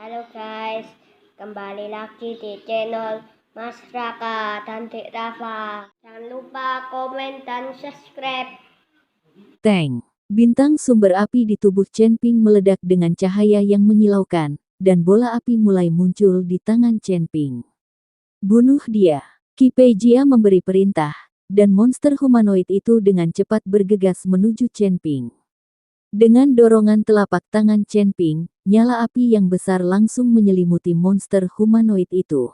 Halo guys, kembali lagi di channel Mas Raka dan Dek Rafa. Jangan lupa komen dan subscribe. Teng! Bintang sumber api di tubuh Chen Ping meledak dengan cahaya yang menyilaukan, dan bola api mulai muncul di tangan Chen Ping. Bunuh dia! Qi Peijia memberi perintah, dan monster humanoid itu dengan cepat bergegas menuju Chen Ping. Dengan dorongan telapak tangan Chen Ping, nyala api yang besar langsung menyelimuti monster humanoid itu.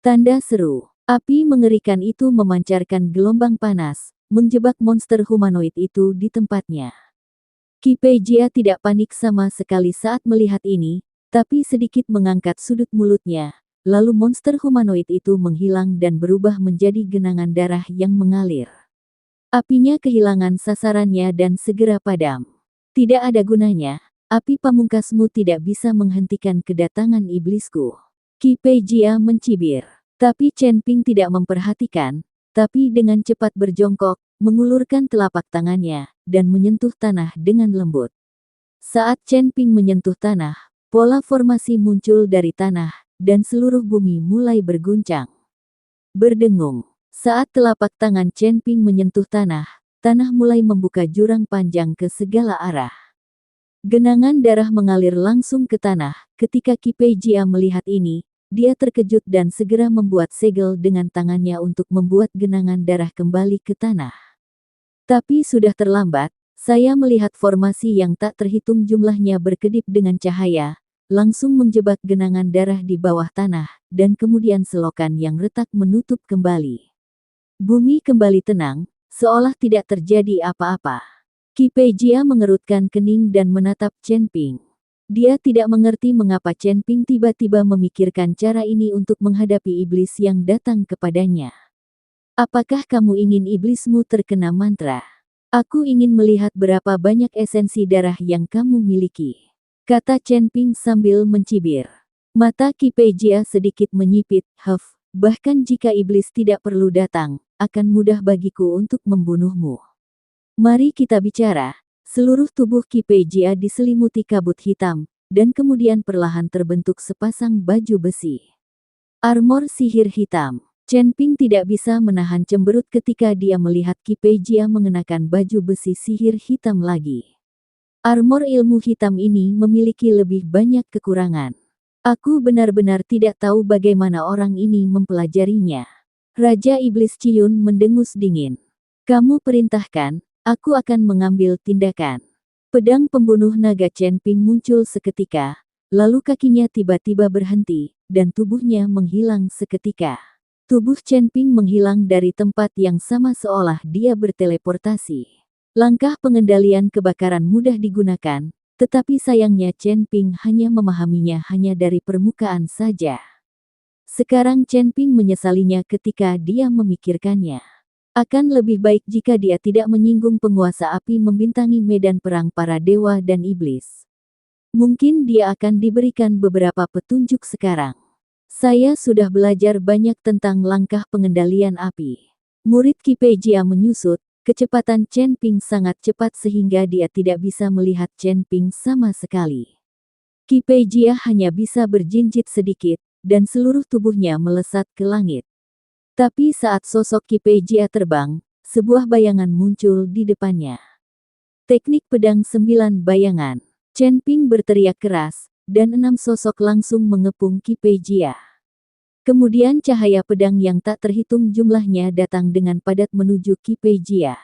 Tanda seru. Api mengerikan itu memancarkan gelombang panas, menjebak monster humanoid itu di tempatnya. Qi Peijia tidak panik sama sekali saat melihat ini, tapi sedikit mengangkat sudut mulutnya, lalu monster humanoid itu menghilang dan berubah menjadi genangan darah yang mengalir. Apinya kehilangan sasarannya dan segera padam. Tidak ada gunanya, api pamungkasmu tidak bisa menghentikan kedatangan iblisku. Qi Peijia mencibir. Tapi Chen Ping tidak memperhatikan, tapi dengan cepat berjongkok, mengulurkan telapak tangannya, dan menyentuh tanah dengan lembut. Saat Chen Ping menyentuh tanah, pola formasi muncul dari tanah, dan seluruh bumi mulai berguncang. Berdengung. Saat telapak tangan Chen Ping menyentuh tanah, tanah mulai membuka jurang panjang ke segala arah. Genangan darah mengalir langsung ke tanah. Ketika Qi Peijia melihat ini, dia terkejut dan segera membuat segel dengan tangannya untuk membuat genangan darah kembali ke tanah. Tapi sudah terlambat, saya melihat formasi yang tak terhitung jumlahnya berkedip dengan cahaya, langsung menjebak genangan darah di bawah tanah, dan kemudian selokan yang retak menutup kembali. Bumi kembali tenang, seolah tidak terjadi apa-apa. Qi Peijia mengerutkan kening dan menatap Chen Ping. Dia tidak mengerti mengapa Chen Ping tiba-tiba memikirkan cara ini untuk menghadapi iblis yang datang kepadanya. Apakah kamu ingin iblismu terkena mantra? Aku ingin melihat berapa banyak esensi darah yang kamu miliki, kata Chen Ping sambil mencibir. Mata Qi Peijia sedikit menyipit, bahkan jika iblis tidak perlu datang, akan mudah bagiku untuk membunuhmu. Mari kita bicara. Seluruh tubuh Qi Peijia diselimuti kabut hitam, dan kemudian perlahan terbentuk sepasang baju besi. Armor sihir hitam. Chen Ping tidak bisa menahan cemberut ketika dia melihat Qi Peijia mengenakan baju besi sihir hitam lagi. Armor ilmu hitam ini memiliki lebih banyak kekurangan. Aku benar-benar tidak tahu bagaimana orang ini mempelajarinya. Raja Iblis Ciyun mendengus dingin. Kamu perintahkan, aku akan mengambil tindakan. Pedang pembunuh naga Chen Ping muncul seketika, lalu kakinya tiba-tiba berhenti, dan tubuhnya menghilang seketika. Tubuh Chen Ping menghilang dari tempat yang sama seolah dia berteleportasi. Langkah pengendalian kebakaran mudah digunakan, tetapi sayangnya Chen Ping hanya memahaminya hanya dari permukaan saja. Sekarang Chen Ping menyesalinya ketika dia memikirkannya. Akan lebih baik jika dia tidak menyinggung penguasa api membintangi medan perang para dewa dan iblis. Mungkin dia akan diberikan beberapa petunjuk sekarang. Saya sudah belajar banyak tentang langkah pengendalian api. Murid Qi Peijia menyusut, kecepatan Chen Ping sangat cepat sehingga dia tidak bisa melihat Chen Ping sama sekali. Qi Peijia hanya bisa berjinjit sedikit, dan seluruh tubuhnya melesat ke langit. Tapi saat sosok Qi Peijia terbang, sebuah bayangan muncul di depannya. Teknik pedang 9 bayangan. Chen Ping berteriak keras, dan 6 sosok langsung mengepung Qi Peijia. Kemudian cahaya pedang yang tak terhitung jumlahnya datang dengan padat menuju Qi Peijia.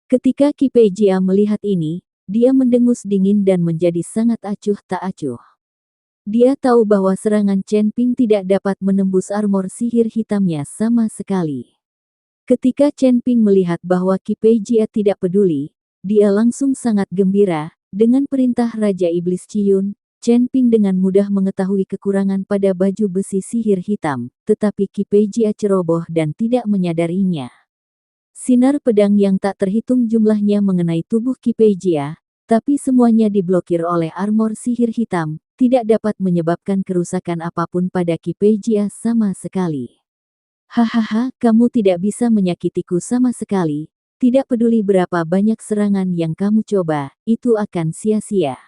Ketika Qi Peijia melihat ini, dia mendengus dingin dan menjadi sangat acuh tak acuh. Dia tahu bahwa serangan Chen Ping tidak dapat menembus armor sihir hitamnya sama sekali. Ketika Chen Ping melihat bahwa Qi Peijia tidak peduli, dia langsung sangat gembira. Dengan perintah Raja Iblis Ciyun, Chen Ping dengan mudah mengetahui kekurangan pada baju besi sihir hitam, tetapi Qi Peijia ceroboh dan tidak menyadarinya. Sinar pedang yang tak terhitung jumlahnya mengenai tubuh Qi Peijia, tapi semuanya diblokir oleh armor sihir hitam, tidak dapat menyebabkan kerusakan apapun pada Qi Peijia sama sekali. Hahaha, kamu tidak bisa menyakitiku sama sekali, tidak peduli berapa banyak serangan yang kamu coba, itu akan sia-sia.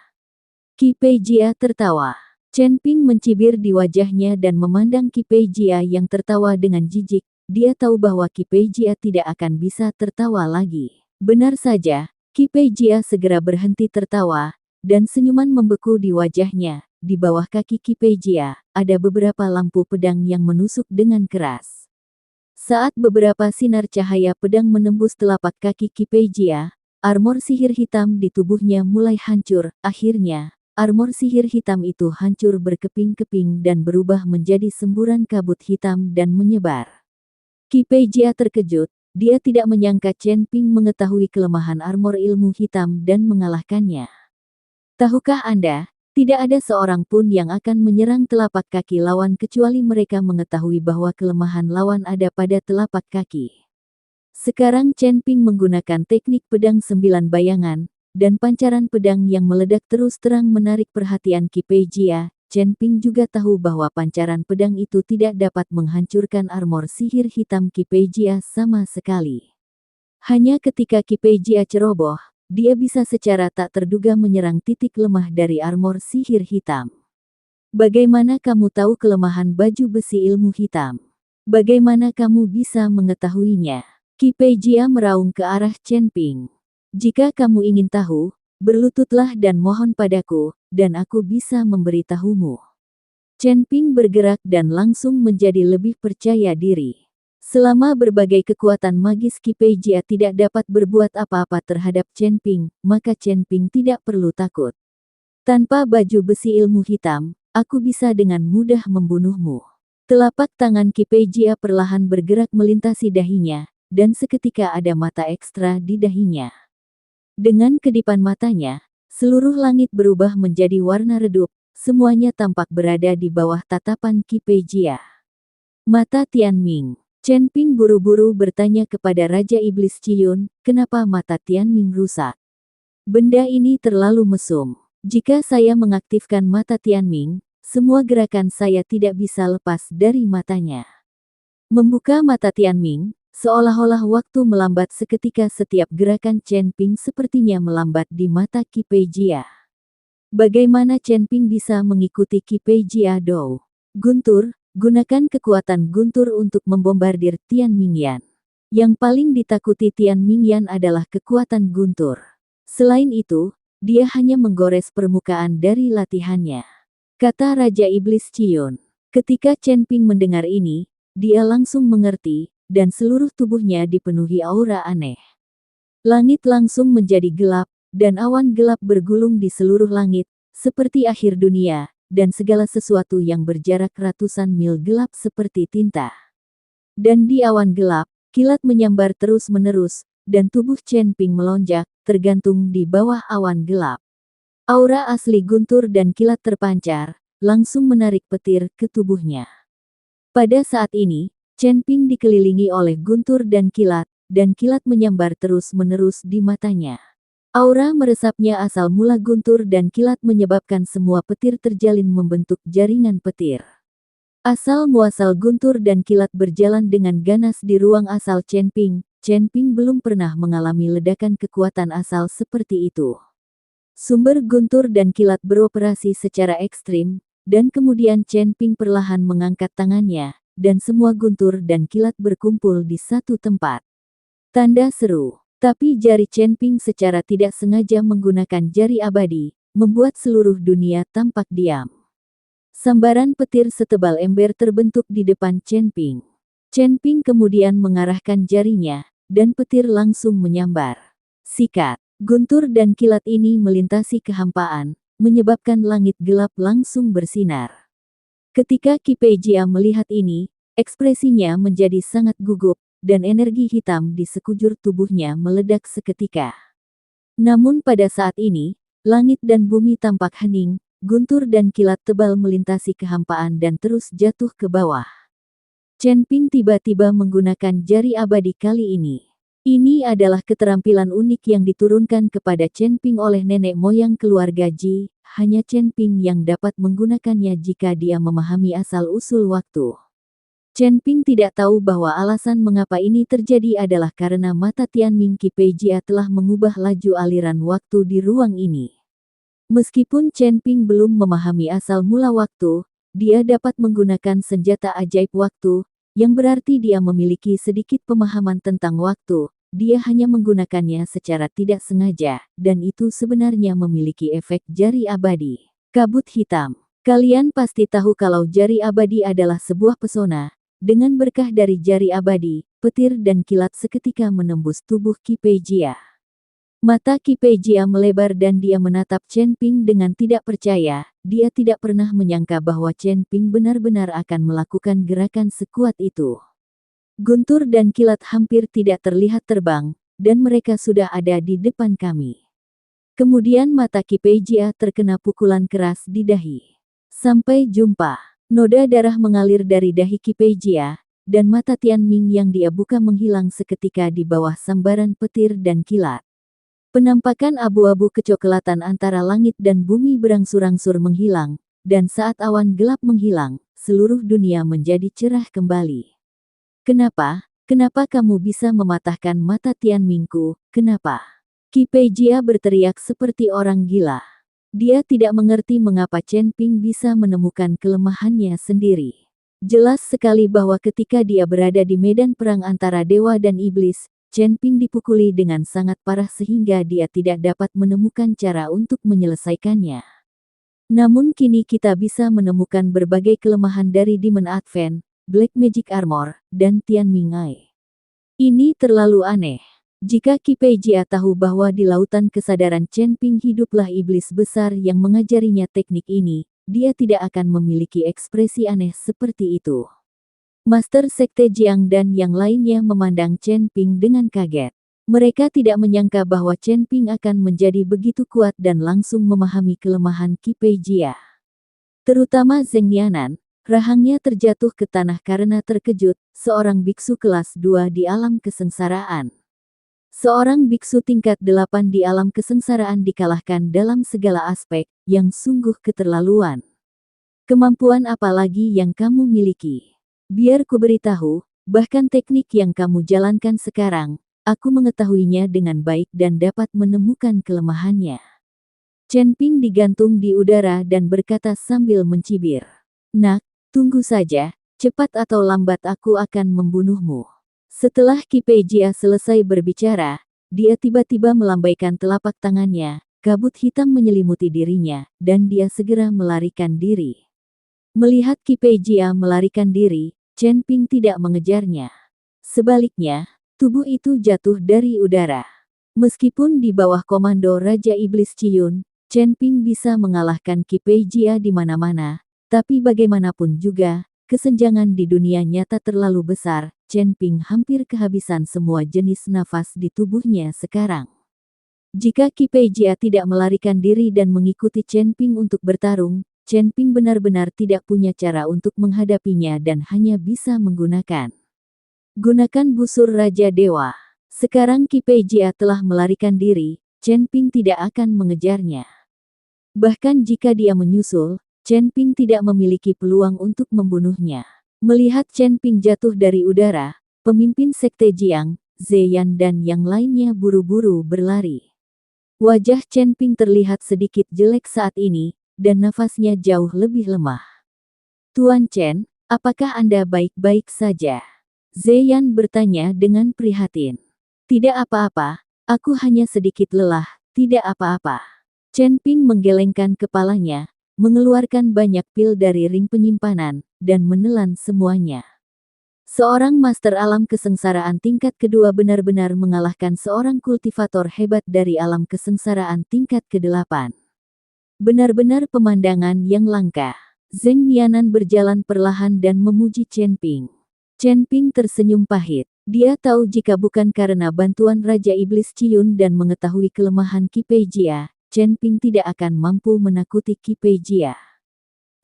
Qi Peijia tertawa. Chen Ping mencibir di wajahnya dan memandang Qi Peijia yang tertawa dengan jijik. Dia tahu bahwa Qi Peijia tidak akan bisa tertawa lagi. Benar saja, Qi Peijia segera berhenti tertawa, dan senyuman membeku di wajahnya. Di bawah kaki Qi Peijia, ada beberapa lampu pedang yang menusuk dengan keras. Saat beberapa sinar cahaya pedang menembus telapak kaki Qi Peijia, armor sihir hitam di tubuhnya mulai hancur. Akhirnya, armor sihir hitam itu hancur berkeping-keping dan berubah menjadi semburan kabut hitam dan menyebar. Qi Peijia terkejut, dia tidak menyangka Chen Ping mengetahui kelemahan armor ilmu hitam dan mengalahkannya. Tahukah Anda, tidak ada seorang pun yang akan menyerang telapak kaki lawan kecuali mereka mengetahui bahwa kelemahan lawan ada pada telapak kaki. Sekarang Chen Ping menggunakan teknik pedang 9 bayangan, dan pancaran pedang yang meledak terus terang menarik perhatian Qi Peijia. Chen Ping juga tahu bahwa pancaran pedang itu tidak dapat menghancurkan armor sihir hitam Qi Peijia sama sekali. Hanya ketika Qi Peijia ceroboh, dia bisa secara tak terduga menyerang titik lemah dari armor sihir hitam. Bagaimana kamu tahu kelemahan baju besi ilmu hitam? Bagaimana kamu bisa mengetahuinya? Qi Peijia meraung ke arah Chen Ping. Jika kamu ingin tahu, berlututlah dan mohon padaku, dan aku bisa memberitahumu. Chen Ping bergerak dan langsung menjadi lebih percaya diri. Selama berbagai kekuatan magis Qi Peijia tidak dapat berbuat apa-apa terhadap Chen Ping, maka Chen Ping tidak perlu takut. Tanpa baju besi ilmu hitam, aku bisa dengan mudah membunuhmu. Telapak tangan Qi Peijia perlahan bergerak melintasi dahinya, dan seketika ada mata ekstra di dahinya. Dengan kedipan matanya, seluruh langit berubah menjadi warna redup, semuanya tampak berada di bawah tatapan Qi Peijia. Mata Tianming. Chen Ping buru-buru bertanya kepada Raja Iblis Ciyun, kenapa mata Tianming rusak? Benda ini terlalu mesum. Jika saya mengaktifkan mata Tianming, semua gerakan saya tidak bisa lepas dari matanya. Membuka mata Tianming, seolah-olah waktu melambat seketika. Setiap gerakan Chen Ping sepertinya melambat di mata Qi Peijia. Bagaimana Chen Ping bisa mengikuti Qi Peijia Dou? Guntur, gunakan kekuatan guntur untuk membombardir Tian Mingyan. Yang paling ditakuti Tian Mingyan adalah kekuatan guntur. Selain itu, dia hanya menggores permukaan dari latihannya, kata Raja Iblis Ciyun. Ketika Chen Ping mendengar ini, dia langsung mengerti, dan seluruh tubuhnya dipenuhi aura aneh. Langit langsung menjadi gelap, dan awan gelap bergulung di seluruh langit, seperti akhir dunia, dan segala sesuatu yang berjarak ratusan mil gelap seperti tinta. Dan di awan gelap, kilat menyambar terus-menerus, dan tubuh Chen Ping melonjak, tergantung di bawah awan gelap. Aura asli guntur dan kilat terpancar, langsung menarik petir ke tubuhnya. Pada saat ini, Chen Ping dikelilingi oleh guntur dan kilat menyambar terus-menerus di matanya. Aura meresapnya asal mula guntur dan kilat menyebabkan semua petir terjalin membentuk jaringan petir. Asal muasal guntur dan kilat berjalan dengan ganas di ruang asal Chen Ping. Chen Ping belum pernah mengalami ledakan kekuatan asal seperti itu. Sumber guntur dan kilat beroperasi secara ekstrim, dan kemudian Chen Ping perlahan mengangkat tangannya, dan semua guntur dan kilat berkumpul di satu tempat. Tanda seru. Tapi jari Chen Ping secara tidak sengaja menggunakan jari abadi, membuat seluruh dunia tampak diam. Sambaran petir setebal ember terbentuk di depan Chen Ping. Chen Ping kemudian mengarahkan jarinya, dan petir langsung menyambar. Sikat. Guntur dan kilat ini melintasi kehampaan, menyebabkan langit gelap langsung bersinar. Ketika Qi Peijia melihat ini, ekspresinya menjadi sangat gugup, dan energi hitam di sekujur tubuhnya meledak seketika. Namun pada saat ini, langit dan bumi tampak hening, guntur dan kilat tebal melintasi kehampaan dan terus jatuh ke bawah. Chen Ping tiba-tiba menggunakan jari abadi kali ini. Ini adalah keterampilan unik yang diturunkan kepada Chen Ping oleh nenek moyang keluarga Ji. Hanya Chen Ping yang dapat menggunakannya jika dia memahami asal-usul waktu. Chen Ping tidak tahu bahwa alasan mengapa ini terjadi adalah karena mata Tianming Qi Peijia telah mengubah laju aliran waktu di ruang ini. Meskipun Chen Ping belum memahami asal mula waktu, dia dapat menggunakan senjata ajaib waktu, yang berarti dia memiliki sedikit pemahaman tentang waktu. Dia hanya menggunakannya secara tidak sengaja, dan itu sebenarnya memiliki efek jari abadi. Kabut hitam. Kalian pasti tahu kalau jari abadi adalah sebuah pesona. Dengan berkah dari jari abadi, petir dan kilat seketika menembus tubuh Qi Peijia. Mata Qi Peijia melebar dan dia menatap Chen Ping dengan tidak percaya. Dia tidak pernah menyangka bahwa Chen Ping benar-benar akan melakukan gerakan sekuat itu. Guntur dan kilat hampir tidak terlihat terbang, dan mereka sudah ada di depan kami. Kemudian mata Qi Peijia terkena pukulan keras di dahi. Sampai jumpa. Noda darah mengalir dari dahi Qi Peijia, dan mata Tianming yang dia buka menghilang seketika di bawah sambaran petir dan kilat. Penampakan abu-abu kecoklatan antara langit dan bumi berangsur-angsur menghilang, dan saat awan gelap menghilang, seluruh dunia menjadi cerah kembali. Kenapa? Kenapa kamu bisa mematahkan mata Tianmingku? Kenapa? Qi Peijia berteriak seperti orang gila. Dia tidak mengerti mengapa Chen Ping bisa menemukan kelemahannya sendiri. Jelas sekali bahwa ketika dia berada di medan perang antara dewa dan iblis, Chen Ping dipukuli dengan sangat parah sehingga dia tidak dapat menemukan cara untuk menyelesaikannya. Namun kini kita bisa menemukan berbagai kelemahan dari Demon Advent, Black Magic Armor, dan Tianming Eye. Ini terlalu aneh. Jika Qi Peijia tahu bahwa di lautan kesadaran Chen Ping hiduplah iblis besar yang mengajarinya teknik ini, dia tidak akan memiliki ekspresi aneh seperti itu. Master Sekte Jiang dan yang lainnya memandang Chen Ping dengan kaget. Mereka tidak menyangka bahwa Chen Ping akan menjadi begitu kuat dan langsung memahami kelemahan Qi Peijia. Terutama Zheng Nianan. Rahangnya terjatuh ke tanah karena terkejut, seorang biksu kelas 2 di alam kesengsaraan. Seorang biksu tingkat 8 di alam kesengsaraan dikalahkan dalam segala aspek, yang sungguh keterlaluan. Kemampuan apa lagi yang kamu miliki? Biar ku beritahu, bahkan teknik yang kamu jalankan sekarang, aku mengetahuinya dengan baik dan dapat menemukan kelemahannya. Chen Ping digantung di udara dan berkata sambil mencibir. Nak, tunggu saja, cepat atau lambat aku akan membunuhmu. Setelah Qi Peijia selesai berbicara, dia tiba-tiba melambaikan telapak tangannya, kabut hitam menyelimuti dirinya, dan dia segera melarikan diri. Melihat Qi Peijia melarikan diri, Chen Ping tidak mengejarnya. Sebaliknya, tubuh itu jatuh dari udara. Meskipun di bawah komando Raja Iblis Ciyun, Chen Ping bisa mengalahkan Qi Peijia di mana-mana. Tapi bagaimanapun juga, kesenjangan di dunia nyata terlalu besar. Chen Ping hampir kehabisan semua jenis nafas di tubuhnya sekarang. Jika Qi Peijia tidak melarikan diri dan mengikuti Chen Ping untuk bertarung, Chen Ping benar-benar tidak punya cara untuk menghadapinya dan hanya bisa menggunakan. Gunakan busur Raja Dewa. Sekarang Qi Peijia telah melarikan diri, Chen Ping tidak akan mengejarnya. Bahkan jika dia menyusul, Chen Ping tidak memiliki peluang untuk membunuhnya. Melihat Chen Ping jatuh dari udara, pemimpin Sekte Jiang, Zeyan dan yang lainnya buru-buru berlari. Wajah Chen Ping terlihat sedikit jelek saat ini, dan nafasnya jauh lebih lemah. Tuan Chen, apakah Anda baik-baik saja? Zeyan bertanya dengan prihatin. Tidak apa-apa, aku hanya sedikit lelah, tidak apa-apa. Chen Ping menggelengkan kepalanya, mengeluarkan banyak pil dari ring penyimpanan, dan menelan semuanya. Seorang master alam kesengsaraan tingkat kedua benar-benar mengalahkan seorang kultivator hebat dari alam kesengsaraan tingkat ke-8. Benar-benar pemandangan yang langka. Zheng Nianan berjalan perlahan dan memuji Chen Ping. Chen Ping tersenyum pahit. Dia tahu jika bukan karena bantuan Raja Iblis Ciyun dan mengetahui kelemahan Qi Peijia, Chen Ping tidak akan mampu menakuti Qi Peijia.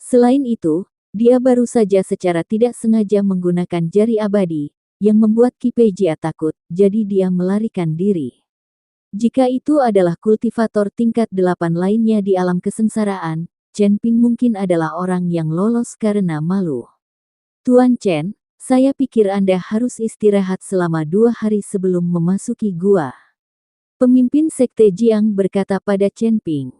Selain itu, dia baru saja secara tidak sengaja menggunakan jari abadi, yang membuat Qi Peijia takut, jadi dia melarikan diri. Jika itu adalah kultivator tingkat 8 lainnya di alam kesengsaraan, Chen Ping mungkin adalah orang yang lolos karena malu. Tuan Chen, saya pikir Anda harus istirahat selama 2 hari sebelum memasuki gua. Pemimpin Sekte Jiang berkata pada Chen Ping.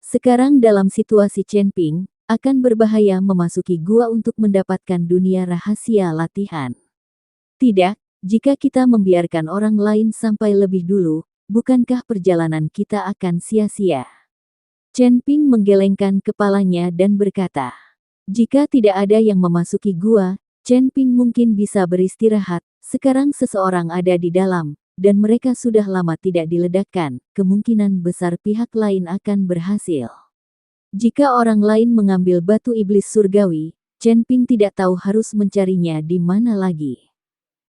Sekarang dalam situasi Chen Ping, akan berbahaya memasuki gua untuk mendapatkan dunia rahasia latihan. Tidak, jika kita membiarkan orang lain sampai lebih dulu, bukankah perjalanan kita akan sia-sia? Chen Ping menggelengkan kepalanya dan berkata, jika tidak ada yang memasuki gua, Chen Ping mungkin bisa beristirahat. Sekarang seseorang ada di dalam, dan mereka sudah lama tidak diledakkan, kemungkinan besar pihak lain akan berhasil. Jika orang lain mengambil batu iblis surgawi, Chen Ping tidak tahu harus mencarinya di mana lagi.